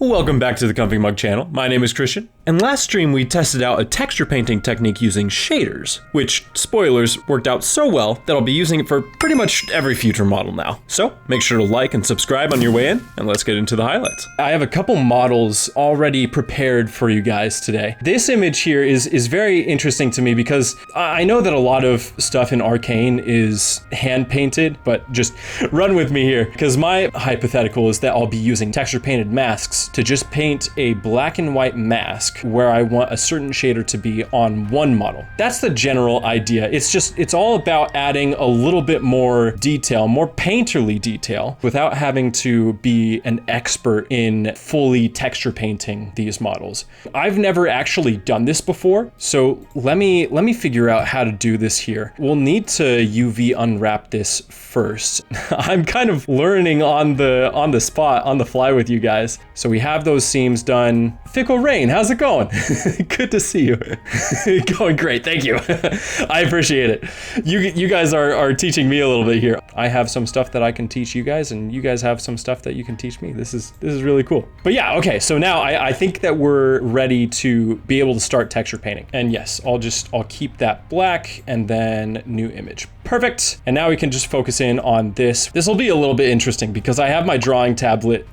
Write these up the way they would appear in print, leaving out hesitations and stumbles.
Welcome back to the Comfee Mug channel. My name is Christian, and last stream we tested out a texture painting technique using shaders, which, spoilers, worked out so well that I'll be using it for pretty much every future model now. So make sure to like and subscribe on your way in, and let's get into the highlights. I have a couple models already prepared for you guys today. This image here is very interesting to me because I know that a lot of stuff in Arcane is hand painted, but just run with me here, because my hypothetical is that I'll be using texture painted masks to just paint a black and white mask where I want a certain shader to be on one model. That's the general idea. It's all about adding a little bit more detail, more painterly detail, without having to be an expert in fully texture painting these models. I've never actually done this before, so let me figure out how to do this here. We'll need to UV unwrap this first. I'm kind of learning on the spot, on the fly with you guys. So we have those seams done. Fickle Rain, how's it going? Good to see you. Going great, thank you. I appreciate it. You guys are teaching me a little bit here. I have some stuff that I can teach you guys, and you guys have some stuff that you can teach me. This is really cool. But yeah, okay, so now I think that we're ready to be able to start texture painting. And yes, I'll keep that black and then new image. Perfect. And now we can just focus in on this. This will be a little bit interesting because I have my drawing tablet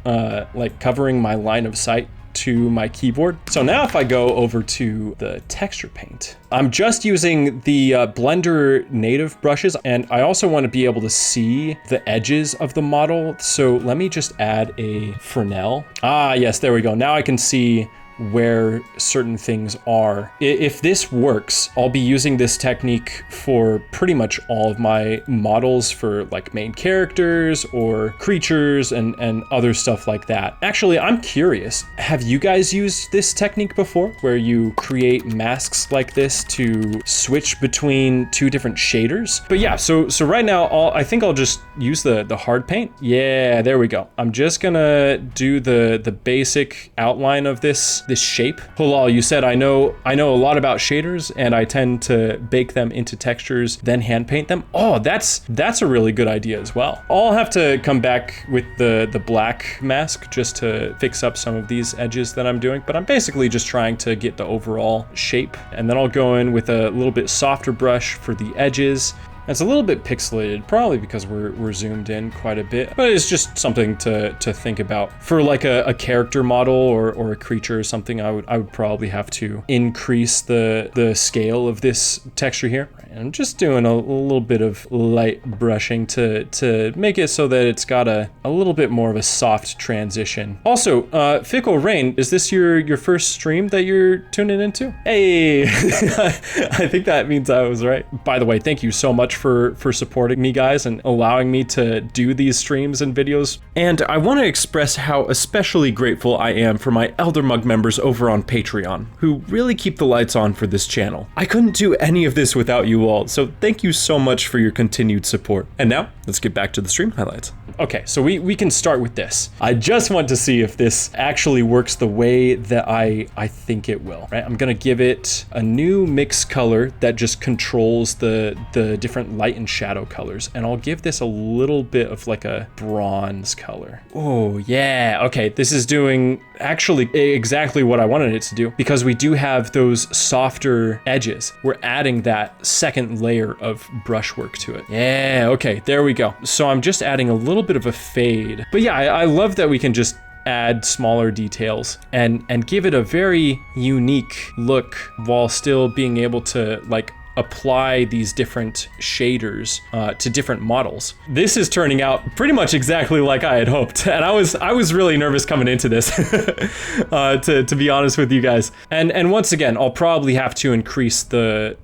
like covering my line of sight to my keyboard. So now if I go over to the texture paint, I'm just using the Blender native brushes, and I also want to be able to see the edges of the model. So let me just add a Fresnel. Ah, yes, there we go. Now I can see where certain things are. If this works, I'll be using this technique for pretty much all of my models for like main characters or creatures and other stuff like that. Actually, I'm curious, have you guys used this technique before where you create masks like this to switch between two different shaders? But yeah, so right now I think I'll just use the hard paint. Yeah, there we go. I'm just gonna do the basic outline of this shape. Halal, you said I know a lot about shaders, and I tend to bake them into textures, then hand paint them. Oh, that's a really good idea as well. I'll have to come back with the black mask just to fix up some of these edges that I'm doing, but I'm basically just trying to get the overall shape. And then I'll go in with a little bit softer brush for the edges. It's a little bit pixelated, probably because we're zoomed in quite a bit, but it's just something to think about. For like a character model or a creature or something, I would probably have to increase the scale of this texture here. And I'm just doing a little bit of light brushing to make it so that it's got a little bit more of a soft transition. Also, Fickle Rain, is this your first stream that you're tuning into? Hey, I think that means I was right. By the way, thank you so much for supporting me, guys, and allowing me to do these streams and videos. And I want to express how especially grateful I am for my Elder Mug members over on Patreon, who really keep the lights on for this channel. I couldn't do any of this without you all, so thank you so much for your continued support. And now, let's get back to the stream highlights. Okay, so we can start with this. I just want to see if this actually works the way that I think it will, right? I'm gonna give it a new mix color that just controls the different light and shadow colors, and I'll give this a little bit of like a bronze color. Oh yeah, okay, this is doing actually exactly what I wanted it to do, because we do have those softer edges. We're adding that second layer of brushwork to it. Yeah, okay, there we go. So I'm just adding a little bit of a fade. But yeah, I love that we can just add smaller details and give it a very unique look while still being able to like apply these different shaders to different models. This is turning out pretty much exactly like I had hoped, and I was really nervous coming into this, to be honest with you guys. And once again, I'll probably have to increase the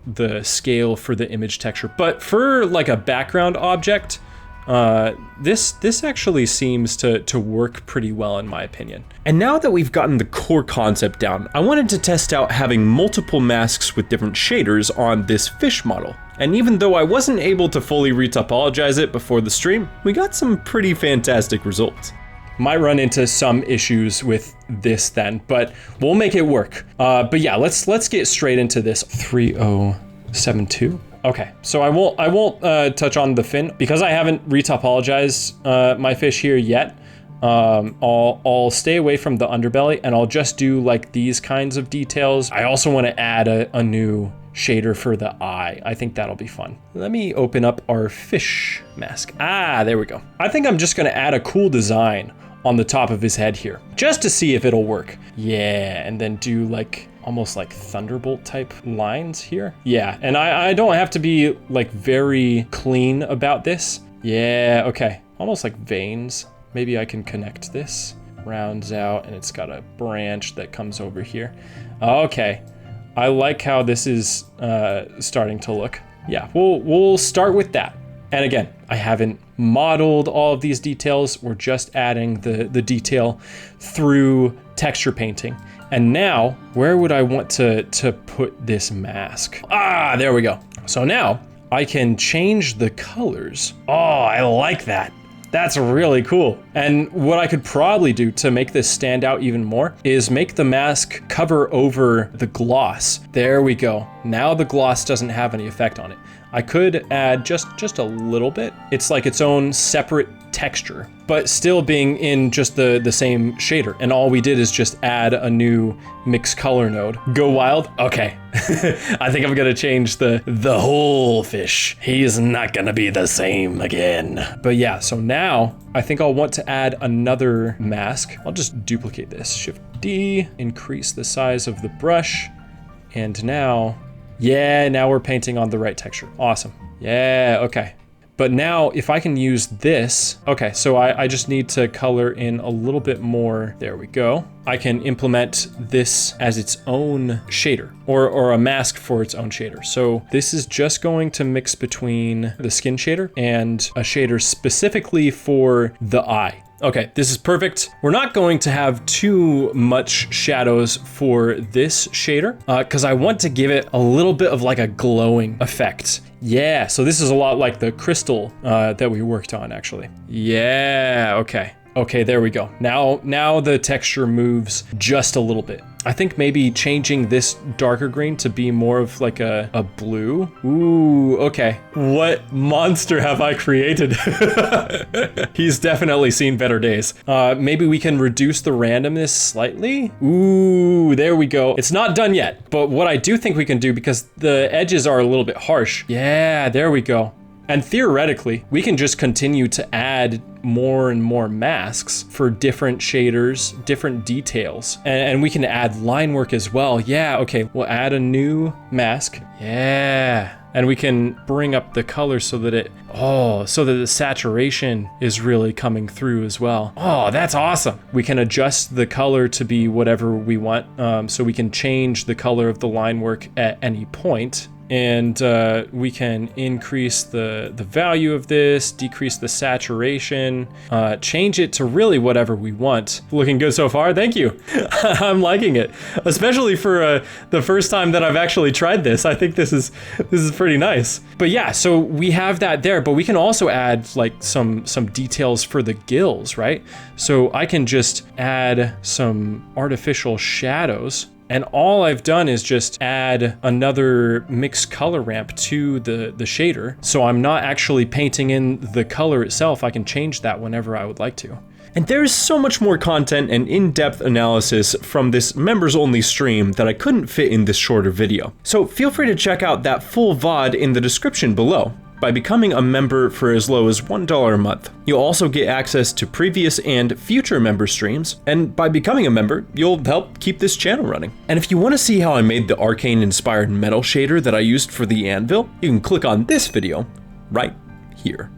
scale for the image texture, but for like a background object, this actually seems to work pretty well in my opinion. And now that we've gotten the core concept down, I wanted to test out having multiple masks with different shaders on this fish model. And even though I wasn't able to fully retopologize it before the stream, we got some pretty fantastic results. Might run into some issues with this then, but we'll make it work. But yeah, let's get straight into this. 3072. Okay, so I won't touch on the fin because I haven't retopologized my fish here yet. I'll stay away from the underbelly, and I'll just do like these kinds of details. I also want to add a new shader for the eye. I think that'll be fun. Let me open up our fish mask. Ah, there we go. I think I'm just gonna add a cool design on the top of his head here, just to see if it'll work. Yeah, and then do like almost like thunderbolt type lines here. Yeah, and I don't have to be like very clean about this. Yeah, okay, almost like veins. Maybe I can connect this, rounds out, and it's got a branch that comes over here. Okay. I like how this is starting to look. Yeah, we'll start with that. And again, I haven't modeled all of these details. We're just adding the detail through texture painting. And now, where would I want to put this mask? Ah, there we go. So now I can change the colors. Oh, I like that. That's really cool. And what I could probably do to make this stand out even more is make the mask cover over the gloss. There we go. Now the gloss doesn't have any effect on it. I could add just a little bit. It's like its own separate texture, but still being in just the same shader. And all we did is just add a new mix color node. Go wild? Okay. I think I'm gonna change the whole fish. He's not gonna be the same again. But yeah, so now I think I'll want to add another mask. I'll just duplicate this. Shift D, increase the size of the brush. And now, yeah, now we're painting on the right texture. Awesome. Yeah, okay. But now if I can use this, okay, so I just need to color in a little bit more. There we go. I can implement this as its own shader or a mask for its own shader. So this is just going to mix between the skin shader and a shader specifically for the eye. Okay, this is perfect. We're not going to have too much shadows for this shader because I want to give it a little bit of like a glowing effect. Yeah, so this is a lot like the crystal that we worked on actually. Yeah, okay. Okay, there we go. Now the texture moves just a little bit. I think maybe changing this darker green to be more of like a blue. Ooh, okay. What monster have I created? He's definitely seen better days. Maybe we can reduce the randomness slightly. Ooh, there we go. It's not done yet, but what I do think we can do, because the edges are a little bit harsh. Yeah, there we go. And theoretically, we can just continue to add more and more masks for different shaders, different details. And we can add line work as well. Yeah, okay, we'll add a new mask. Yeah. And we can bring up the color so that so that the saturation is really coming through as well. Oh, that's awesome. We can adjust the color to be whatever we want. So we can change the color of the line work at any point. And we can increase the value of this, decrease the saturation, change it to really whatever we want. Looking good so far, thank you. I'm liking it, especially for the first time that I've actually tried this. I think this is pretty nice. But yeah, so we have that there, but we can also add like some details for the gills, right? So I can just add some artificial shadows. And all I've done is just add another mixed color ramp to the shader. So I'm not actually painting in the color itself. I can change that whenever I would like to. And there's so much more content and in-depth analysis from this members-only stream that I couldn't fit in this shorter video. So feel free to check out that full VOD in the description below by becoming a member for as low as $1 a month. You'll also get access to previous and future member streams, and by becoming a member, you'll help keep this channel running. And if you want to see how I made the Arcane-inspired metal shader that I used for the anvil, you can click on this video right here.